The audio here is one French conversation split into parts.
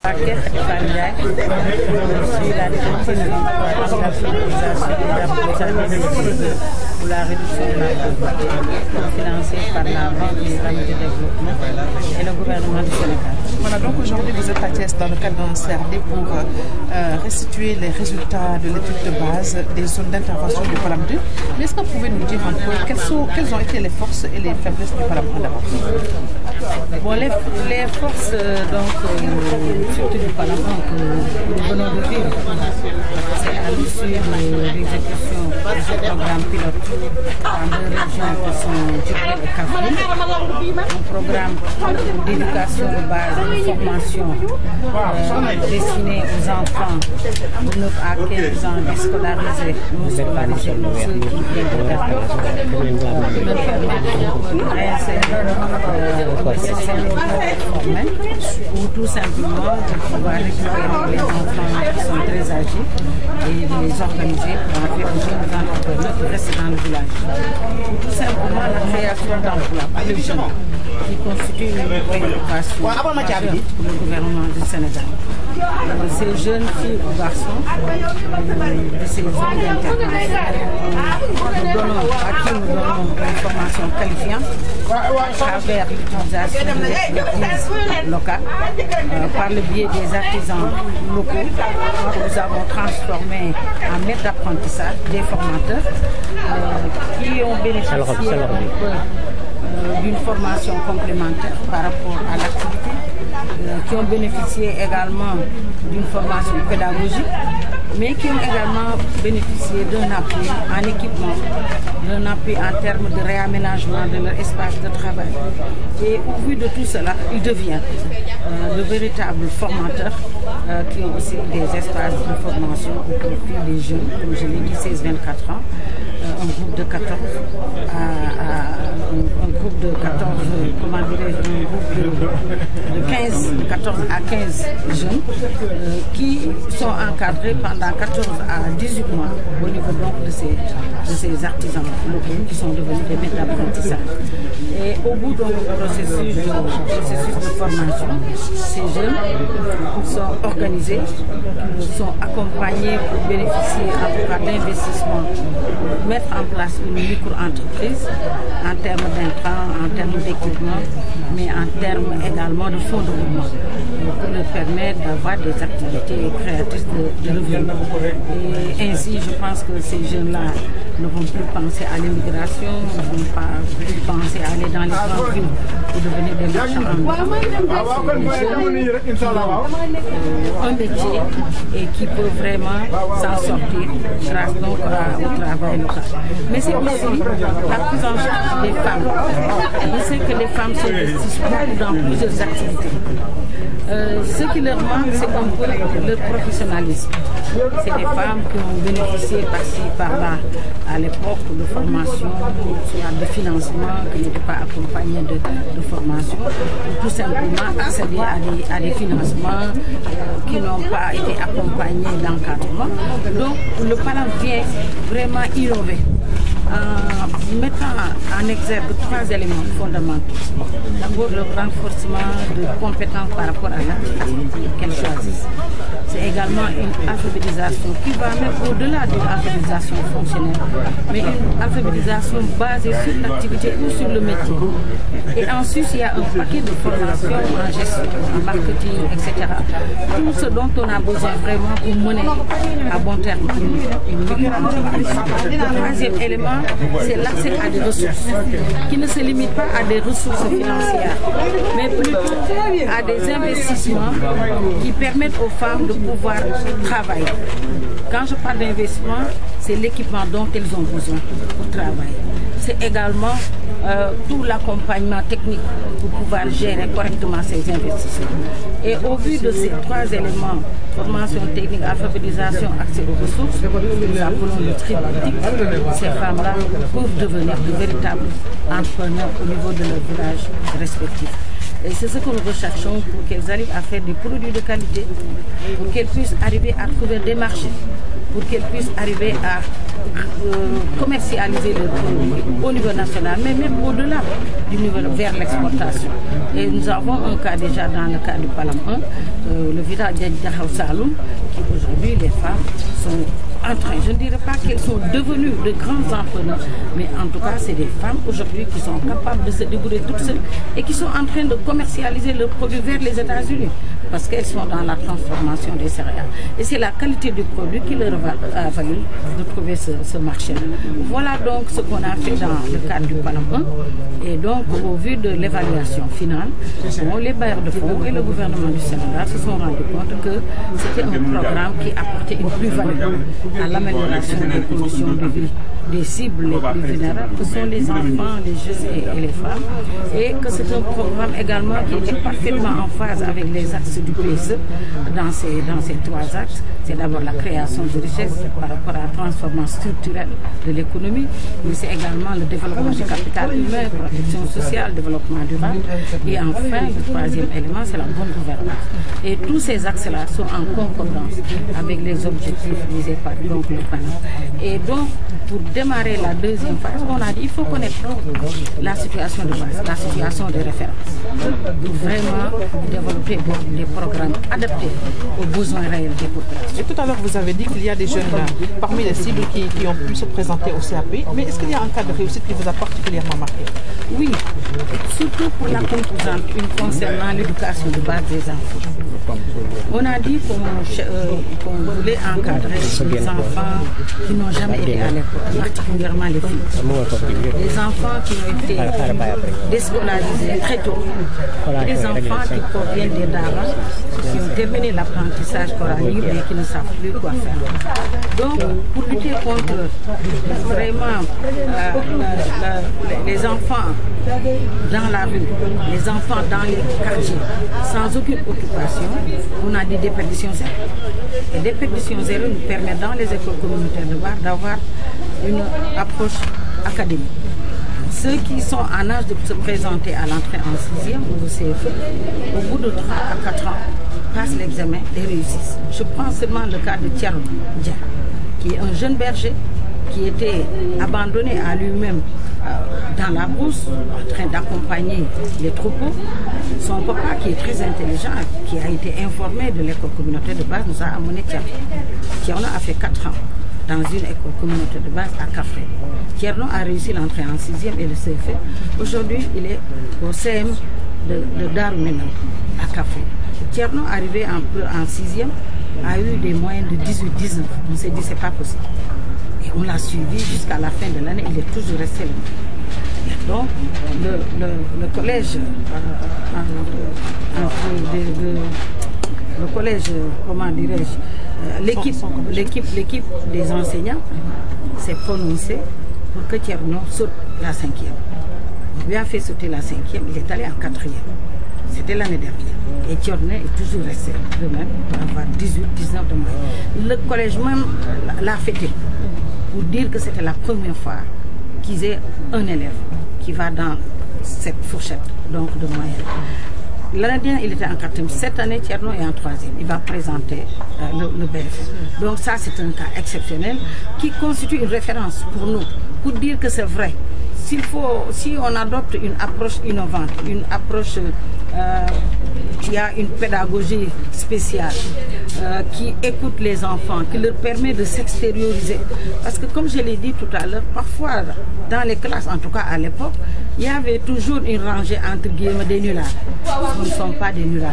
Je suis la directrice du programme pour la réduction de la pauvreté, financée par la Banque islamique de développement et le gouvernement du Sénégal. Voilà, donc aujourd'hui vous êtes à Thiès dans le cadre d'un CRD pour restituer les résultats de l'étude de base des zones d'intervention du Palam 2. Mais est-ce que vous pouvez nous dire un peu quelles ont été les forces et les faiblesses du Palam 1 d'abord? Bon, les forces surtout du Palam 1 que nous venons de vivre, c'est à l'issue de l'exécution de ce programme pilote dans deux régions qui sont Djibril et Kaffrine, un programme d'éducation de base, de formation destiné aux enfants de 9 à 15 ans déscolarisés, non scolarisés, ou ceux qui viennent de Dakar, pour leur permettre de réinsérer le système formel ou tout simplement de pouvoir récupérer les enfants qui sont très âgés et de les organiser pour en faire des jeunes entrepreneurs qui restent dans le village. Tout simplement la création d'emplois pour les jeunes qui constitue une préoccupation majeure pour le gouvernement du Sénégal. Ces jeunes filles ou garçons de ces zones d'intervention, nous donnons une formation qualifiante à travers l'utilisation de l'expertise locale par le biais des artisans locaux que nous avons transformés en maîtres d'apprentissage, des formateurs qui ont bénéficié d'une formation complémentaire par rapport à l'activité, qui ont bénéficié également d'une formation pédagogique, mais qui ont également bénéficié d'un appui en équipement, d'un appui en termes de réaménagement de leur espace de travail. Et au vu de tout cela, ils deviennent de véritables formateurs qui ont aussi des espaces de formation au profit des jeunes, comme je l'ai dit, 16-24 ans, un groupe de 14 de 14 à 15 jeunes qui sont encadrés pendant 14 à 18 mois au niveau donc de ces artisans locaux qui sont devenus des maîtres d'apprentissage. Et au bout du processus de formation, ces jeunes sont organisés, sont accompagnés pour bénéficier en tout cas d'investissements, mettre en place une micro-entreprise en termes d'intrants, en termes d'équipement, mais en termes également de fonds de roulement pour leur permettre d'avoir des activités créatrices de revenus. Et ainsi, je pense que ces jeunes-là ne vont plus penser à l'immigration, ne vont pas plus penser à aller dans les grandes villes pour devenir des marchands ambulants. C'est des jeunes qui ont un métier et qui peuvent vraiment s'en sortir grâce donc au travail local. Mais c'est aussi la prise en charge des femmes. Je sais que les femmes s'investissent beaucoup dans plusieurs activités. Ce qui leur manque, c'est un peu leur professionnalisme. C'est des femmes qui ont bénéficié par-ci, par-là, à l'époque de formation, soit de financement, qui n'étaient pas accompagnées de formation, ou tout simplement accéder à des financements qui n'ont pas été accompagnés d'encadrement. Donc le Palam vient vraiment innover en mettant en exergue 3 éléments fondamentaux. D'abord, le renforcement de compétences par rapport à l'activité qu'elles choisissent. C'est également une alphabétisation qui va même au-delà d'une alphabétisation fonctionnelle, mais une alphabétisation basée sur l'activité ou sur le métier. Et ensuite, il y a un paquet de formations en gestion, en marketing, etc. Tout ce dont on a besoin vraiment pour mener à bon terme une micro-entreprise. Le troisième élément, c'est l'accès à des ressources qui ne se limitent pas à des ressources financières, mais plutôt à des investissements qui permettent aux femmes de pouvoir travailler. Quand je parle d'investissement, c'est l'équipement dont elles ont besoin pour travailler. C'est également tout l'accompagnement technique pour pouvoir gérer correctement ces investissements. Et au vu de ces 3 éléments, formation technique, alphabétisation, accès aux ressources, nous appelons le triptyque. Ces femmes-là peuvent devenir de véritables entrepreneurs au niveau de leur village respectif. Et c'est ce que nous recherchons pour qu'elles arrivent à faire des produits de qualité, pour qu'elles puissent arriver à trouver des marchés, pour qu'elles puissent arriver à commercialiser le produit au niveau national, mais même au-delà du niveau vers l'exportation. Et nous avons un cas déjà dans le cas du Palam 1, le village d'Adjahal Saloum, qui aujourd'hui les femmes sont en train, je ne dirais pas qu'elles sont devenues de grands entrepreneurs, mais en tout cas, c'est des femmes aujourd'hui qui sont capables de se débrouiller toutes seules et qui sont en train de commercialiser leurs produits vers les États-Unis parce qu'elles sont dans la transformation des céréales. Et c'est la qualité du produit qui leur a valu de trouver ce marché. Voilà donc ce qu'on a fait dans le cadre du Palam 1. Et donc, au vu de l'évaluation finale, les bailleurs de fonds et le gouvernement du Sénégal se sont rendus compte que c'était un programme qui apportait une plus-value à l'amélioration des conditions de vie des cibles les plus vulnérables, que sont les enfants, les jeunes et les femmes, et que c'est un programme également qui était parfaitement en phase avec les axes du PSE dans ces trois axes. C'est d'abord la création de richesses par rapport à la transformation structurelle de l'économie, mais c'est également le développement du capital humain, protection sociale, développement durable, et enfin, le troisième élément, c'est la bonne gouvernance. Et tous ces axes-là sont en concordance avec les objectifs visés par le panel. Et donc, pour démarrer la deuxième phase, on a dit qu'il faut connaître la situation de base, la situation de référence, pour vraiment développer des programmes adaptés aux besoins réels des populations. Et tout à l'heure, vous avez dit qu'il y a des jeunes parmi les cibles qui ont pu se présenter au CAP, mais est-ce qu'il y a un cas de réussite qui vous a particulièrement marqué? Oui, surtout pour la composante concernant l'éducation de base des enfants. On a dit qu'on voulait encadrer les enfants qui n'ont jamais été à l'école, particulièrement les filles. Les enfants qui ont été déscolarisés très tôt. Les enfants qui proviennent des daras, qui ont terminé l'apprentissage coranique et qui ne savent plus quoi faire. Donc, pour lutter contre vraiment les enfants dans la rue, les enfants dans les quartiers, sans aucune occupation, on a dit déperdition zéro. Et déperdition zéro nous permet dans les écoles communautaires de base d'avoir une approche académique. Ceux qui sont en âge de se présenter à l'entrée en 6e ou au CFE, au bout de 3 à 4 ans, passent l'examen et réussissent. Je prends seulement le cas de Thierno Dia, qui est un jeune berger qui était abandonné à lui-même dans la brousse, en train d'accompagner les troupeaux. Son papa, qui est très intelligent, qui a été informé de l'école communautaire de base, nous a amené Thierno. Thierno a fait 4 ans dans une école communautaire de base à Café. Thierno a réussi l'entrée en 6e et le CFE. Aujourd'hui, il est au CM de Darmenan à Café. Thierno, arrivé en 6e, a eu des moyens de 18-19. On s'est dit, c'est pas possible. Et on l'a suivi jusqu'à la fin de l'année, il est toujours resté là. Donc, le collège, comment dirais-je, l'équipe des enseignants s'est prononcée pour que Thierno saute la 5e. On lui a fait sauter la 5e, il est allé en 4e. C'était l'année dernière. Et Thierno est toujours resté de même pour avoir 18-19 de moyenne. Le collège même l'a fêté pour dire que c'était la première fois qu'ils aient un élève qui va dans cette fourchette donc de moyenne. L'année dernière, il était en 4e. Cette année, Thierno est en 3e. Il va présenter le BFM. Donc ça, c'est un cas exceptionnel qui constitue une référence pour nous, pour dire que c'est vrai. Si on adopte une approche innovante, une approche qui a une pédagogie spéciale, qui écoute les enfants, qui leur permet de s'extérioriser. Parce que comme je l'ai dit tout à l'heure, parfois dans les classes, en tout cas à l'époque, il y avait toujours une rangée entre guillemets des nullards. Ce ne sont pas des nullards.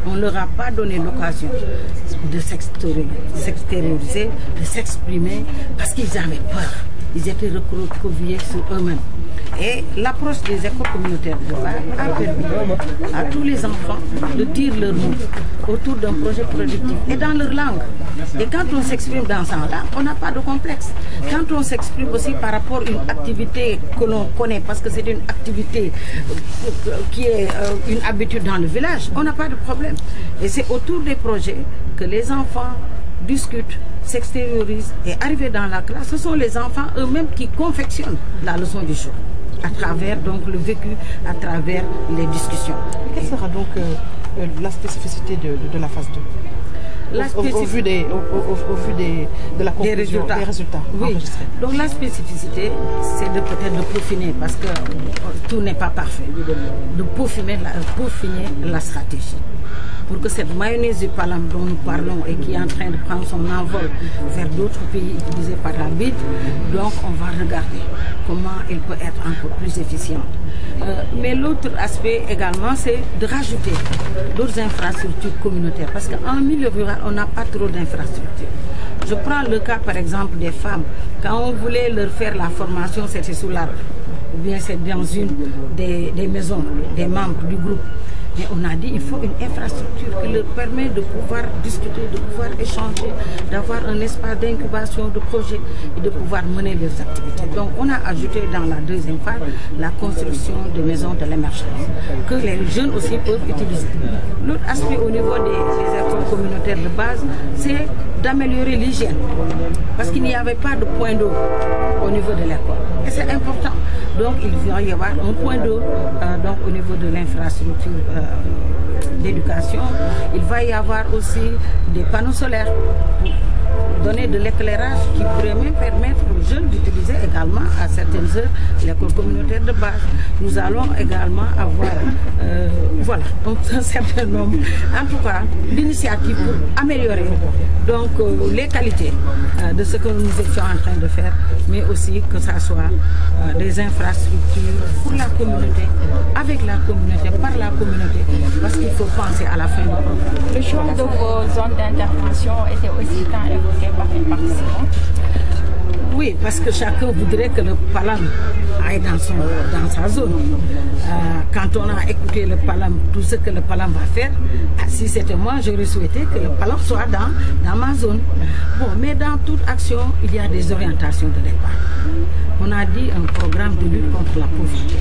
On ne leur a pas donné l'occasion de s'extérioriser, de s'exprimer, parce qu'ils avaient peur. Ils étaient recroquevillés sur eux-mêmes. Et l'approche des écoles communautaires de base a permis à tous les enfants de dire leur mot autour d'un projet productif et dans leur langue. Et quand on s'exprime dans sa langue, on n'a pas de complexe. Quand on s'exprime aussi par rapport à une activité que l'on connaît, parce que c'est une activité qui est une habitude dans le village, on n'a pas de problème. Et c'est autour des projets que les enfants discutent, s'extériorisent et arrivés dans la classe, ce sont les enfants eux-mêmes qui confectionnent la leçon du jour à travers donc le vécu, à travers les discussions. Quelle sera donc la spécificité de la phase 2? au vu de la conclusion, des résultats oui. Donc la spécificité, c'est peut-être de peaufiner, parce que tout n'est pas parfait, de peaufiner la stratégie. Pour que cette mayonnaise du Palam dont nous parlons et qui est en train de prendre son envol vers d'autres pays utilisés par la BID, donc on va regarder comment elle peut être encore plus efficiente. Mais l'autre aspect également, c'est de rajouter d'autres infrastructures communautaires, parce qu'en milieu rural, on n'a pas trop d'infrastructures. Je prends le cas par exemple des femmes. Quand on voulait leur faire la formation, c'était sous l'arbre, ou bien c'est dans une des maisons des membres du groupe. Mais on a dit qu'il faut une infrastructure qui leur permet de pouvoir discuter, de pouvoir échanger, d'avoir un espace d'incubation de projets et de pouvoir mener leurs activités. Donc on a ajouté dans la deuxième phase la construction de maisons de l'émergence que les jeunes aussi peuvent utiliser. L'autre aspect au niveau des écoles communautaires de base, c'est d'améliorer l'hygiène. Parce qu'il n'y avait pas de point d'eau au niveau de l'école. Et c'est important. Donc il va y avoir un point d'eau donc au niveau de l'infrastructure d'éducation. Il va y avoir aussi des panneaux solaires pour donner de l'éclairage qui pourrait même permettre aux jeunes d'utiliser également à certaines heures l'école communautaire de base. Nous allons également avoir voilà, donc un certain nombre, en tout cas, d'initiatives pour améliorer donc les qualités de ce que nous étions en train de faire, mais aussi que ça soit des infrastructures pour la communauté, avec la communauté, par la communauté, parce qu'il faut penser à la fin du programme. Le choix de vos zones d'intervention était aussi tant évoqué par les participants. Oui, parce que chacun voudrait que le Palam aille dans sa zone. Quand on a écouté le Palam, tout ce que le Palam va faire, si c'était moi, j'aurais souhaité que le Palam soit dans ma zone. Bon, mais dans toute action, il y a des orientations de départ. On a dit un programme de lutte contre la pauvreté.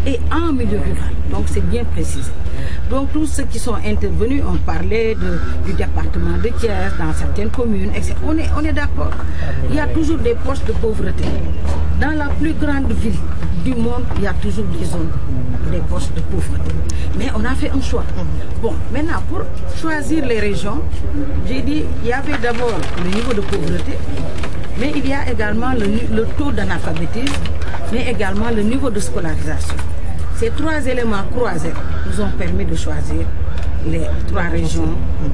Et en milieu rural, donc c'est bien précisé. Donc tous ceux qui sont intervenus ont parlé du département de Thiès, dans certaines communes, etc. On est d'accord. Il y a toujours des poches de pauvreté. Dans la plus grande ville du monde, il y a toujours des zones, des poches de pauvreté. Mais on a fait un choix. Bon, maintenant, pour choisir les régions, j'ai dit, il y avait d'abord le niveau de pauvreté, mais il y a également le taux d'analphabétisme, mais également le niveau de scolarisation. Ces trois éléments croisés nous ont permis de choisir les trois régions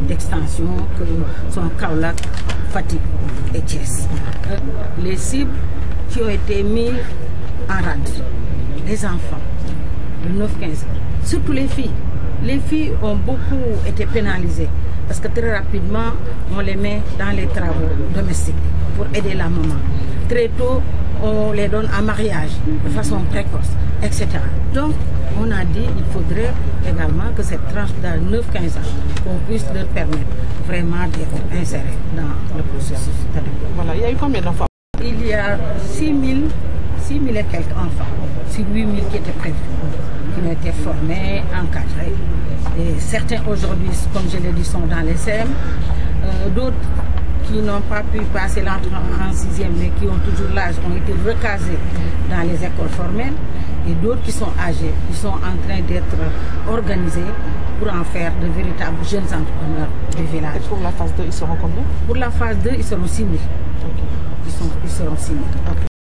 d'extension que sont Kaolack, Fatick et Thiès. Les cibles qui ont été mises en rade, les enfants de 9-15 ans, surtout les filles. Les filles ont beaucoup été pénalisées parce que très rapidement, on les met dans les travaux domestiques pour aider la maman. Très tôt, on les donne en mariage de façon précoce, etc. Donc, on a dit qu'il faudrait également que cette tranche d'âge 9-15 ans, qu'on puisse leur permettre vraiment d'être insérés dans le processus. Voilà, il y a eu combien d'enfants? Il y a 6 000 et quelques enfants, sur 8 000 qui étaient prévus, qui ont été formés, encadrés. Et certains aujourd'hui, comme je l'ai dit, sont dans les CM. D'autres qui n'ont pas pu passer l'entrée en 6e, mais qui ont toujours l'âge, ont été recasés dans les écoles formelles. Et d'autres qui sont âgés, qui sont en train d'être organisés pour en faire de véritables jeunes entrepreneurs du village. Et pour la phase 2, ils seront combien? Pour la phase 2, ils seront 6 000. Okay. Ils seront 6 000. Okay.